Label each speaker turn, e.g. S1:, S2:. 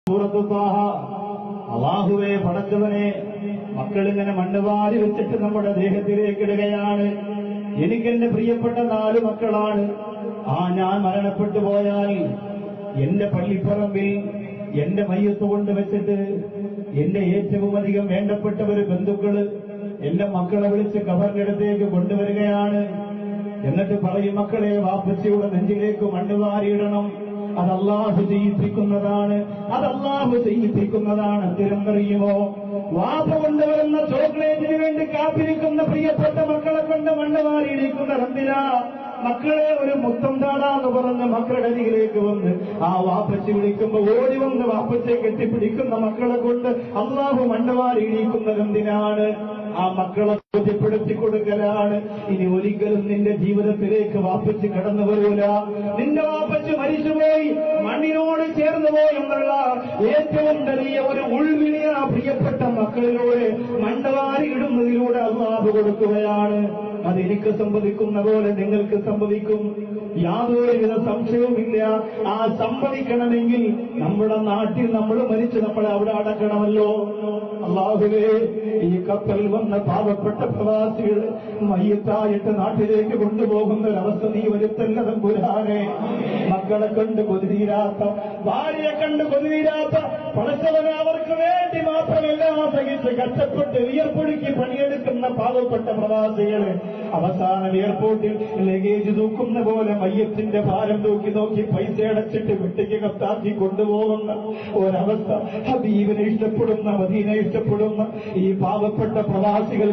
S1: സൂറത്ത് ത്വാഹ. അല്ലാഹുവേ പടച്ചവനെ, മക്കളിങ്ങനെ മണ്ണുവാരി വെച്ചിട്ട് നമ്മുടെ ദേഹത്തിലേക്ക് ഇടുകയാണ്. എനിക്കെന്റെ പ്രിയപ്പെട്ട 4 മക്കളാണ്. ഞാൻ മരണപ്പെട്ടു പോയാൽ എന്റെ പള്ളിപ്പറമ്പിൽ എന്റെ മയ്യത്ത് കൊണ്ടുവച്ചിട്ട് എന്റെ ഏറ്റവും അധികം വേണ്ടപ്പെട്ടവര് ബന്ധുക്കള് എന്റെ മക്കളെ വിളിച്ച് ഖബറിനടുത്തേക്ക് കൊണ്ടുവരികയാണ്. എന്നിട്ട് പറയും, മക്കളെ വാപ്പച്ചിയുടെ നെഞ്ചിലേക്ക് മണ്ണുവാരിയിടണം. അത് അല്ലാഹു ചെയ്യിപ്പിക്കുന്നതാണ്, തിരുന്നറിയുമോ? വാപ്പ കൊണ്ടുവരുന്ന ചോക്ലേറ്റിന് വേണ്ടി കാത്തിരിക്കുന്ന പ്രിയപ്പെട്ട മക്കളെ കൊണ്ട് മണ്ണുവാരിയിരിക്കുന്ന റബ്ബിനാ, മക്കളെ ഒരു മുത്തം താടാന്ന് പറഞ്ഞ് മക്കളുടെ അരികിലേക്ക് വന്ന് ആ വാപ്പച്ചി വിളിക്കുമ്പോ ഓടി വന്ന് വാപ്പച്ചയെ കെട്ടിപ്പിടിക്കുന്ന മക്കളെ കൊണ്ട് അല്ലാഹു മണ്ണുവാരിയിരിക്കുന്നത് എന്തിനാണ്? ആ മക്കളെ ബോധ്യപ്പെടുത്തി കൊടുക്കലാണ്. ഇനി ഒരിക്കലും നിന്റെ ജീവിതത്തിലേക്ക് വാപ്പച്ചി കടന്നു വരൂല. നിന്റെ വാപ്പച്ചി മരിച്ചുപോയി, മണ്ണിനോട് ചേർന്നു പോയി എന്നുള്ള ഏറ്റവും വലിയ ഒരു ഉൾവിളിയ പ്രിയപ്പെട്ട മക്കളിലൂടെ മണ്ണുവാരി ഇടുന്നതിലൂടെ അല്ലാഹു കൊടുക്കുകയാണ്. അതെനിക്ക് സംഭവിക്കുന്ന പോലെ നിങ്ങൾക്ക് സംഭവിക്കും, യാതൊരുവിധ സംശയവുമില്ല. ആ സംഭവിക്കണമെങ്കിൽ നമ്മുടെ നാട്ടിൽ നമ്മൾ മരിച്ച് നമ്മളെ അവിടെ അടക്കണമല്ലോ. അല്ലാഹുവേ, ഈ കപ്പൽ വന്ന പാവപ്പെട്ട പ്രവാസികൾ മയ്യത്തായിട്ട് നാട്ടിലേക്ക് കൊണ്ടുപോകുന്ന ഒരവസ്ഥ നീ വരുത്തല്ല തമ്പുരാനെ. മക്കളെ കണ്ട് കൊതിരീരാത്ത, ഭാര്യയെ കണ്ട് കൊതിരീരാത്ത പടച്ചവനെ, അവർക്ക് വേണ്ടി മാത്രമെല്ലാം സഹിച്ച് കഷ്ടപ്പെട്ട് വിയർപ്പൊടുക്കി പണിയെടുക്കുന്ന പാവപ്പെട്ട പ്രവാസികള് അവസാനം എയർപോർട്ടിൽ ലഗേജ് തൂക്കുന്ന പോലെ മയ്യത്തിന്റെ ഭാരം തൂക്കി നോക്കി പൈസ അടച്ചിട്ട് വീട്ടിക്ക് കത്താക്കി കൊണ്ടുപോകുന്ന ഒരവസ്ഥ. ഹബീബിനെ ഇഷ്ടപ്പെടുന്ന, മദീനെ ഇഷ്ടപ്പെടുന്ന ഈ പാവപ്പെട്ട പ്രവാസികൾ